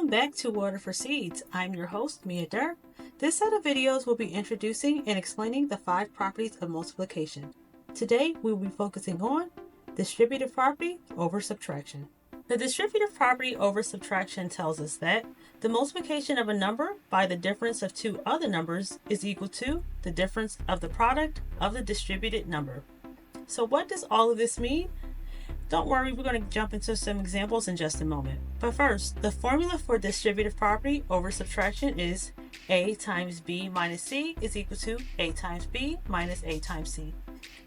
Welcome back to Water for Seeds. I'm your host, Mia Durr. This set of videos will be introducing and explaining the 5 properties of multiplication. Today, we will be focusing on distributive property over subtraction. The distributive property over subtraction tells us that the multiplication of a number by the difference of 2 other numbers is equal to the difference of the product of the distributed number. So what does all of this mean? Don't worry, we're going to jump into some examples in just a moment. But first, the formula for distributive property over subtraction is A times B minus C is equal to A times B minus A times C.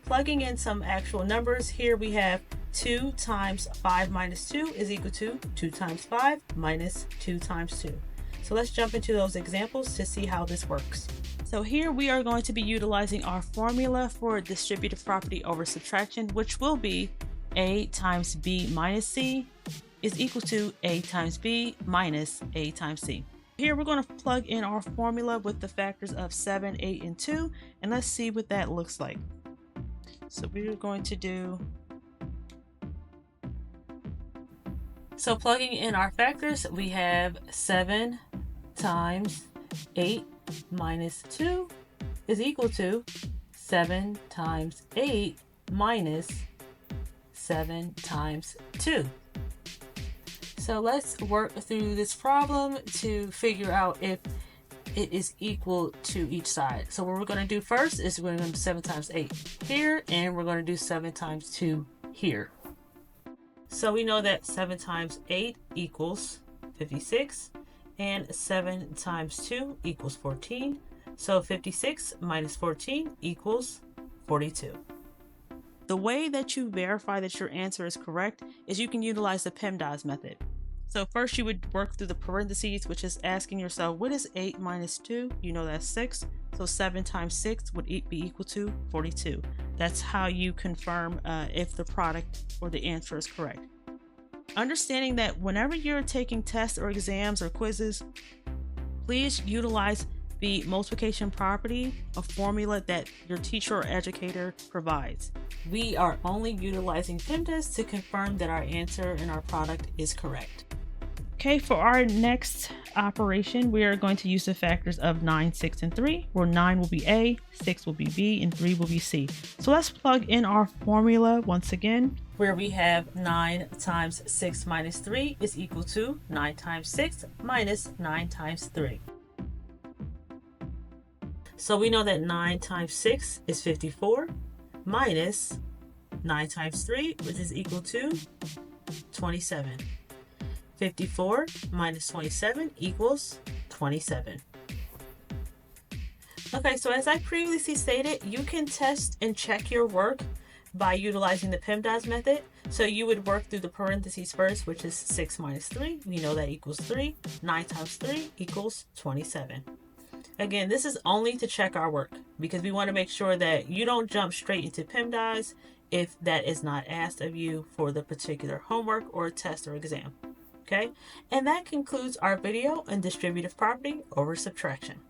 Plugging in some actual numbers, here we have 2 times 5 minus 2 is equal to 2 times 5 minus 2 times 2. So let's jump into those examples to see how this works. So here we are going to be utilizing our formula for distributive property over subtraction, which will be A times B minus C is equal to A times B minus A times C. Here we're going to plug in our formula with the factors of 7, 8, and 2, and let's see what that looks like. So we're going to do... So plugging in our factors, we have 7 times 8 minus 2 is equal to 7 times 8 minus 7 times 2. So let's work through this problem to figure out if it is equal to each side. So what we're going to do first is we're going to do 7 times 8 here, and we're going to do 7 times 2 here. So we know that 7 times 8 equals 56, and 7 times 2 equals 14. So 56 minus 14 equals 42. The way that you verify that your answer is correct is you can utilize the PEMDAS method. So first you would work through the parentheses, which is asking yourself, what is 8 minus 2? You know that's 6. So 7 times 6 would be equal to 42. That's how you confirm if the product or the answer is correct. Understanding that whenever you're taking tests or exams or quizzes, please utilize the multiplication property, a formula that your teacher or educator provides. We are only utilizing PEMDAS to confirm that our answer and our product is correct. Okay, for our next operation, we are going to use the factors of 9, 6, and 3, where 9 will be A, 6 will be B, and 3 will be C. So let's plug in our formula once again, where we have 9 times 6 minus 3 is equal to 9 times 6 minus 9 times 3. So we know that 9 times 6 is 54 minus 9 times 3, which is equal to 27. 54 minus 27 equals 27. Okay, so as I previously stated, you can test and check your work by utilizing the PEMDAS method. So you would work through the parentheses first, which is 6 minus 3. We know that equals 3. 9 times 3 equals 27. Again, this is only to check our work because we want to make sure that you don't jump straight into PEMDAS if that is not asked of you for the particular homework or test or exam. Okay, and that concludes our video on distributive property over subtraction.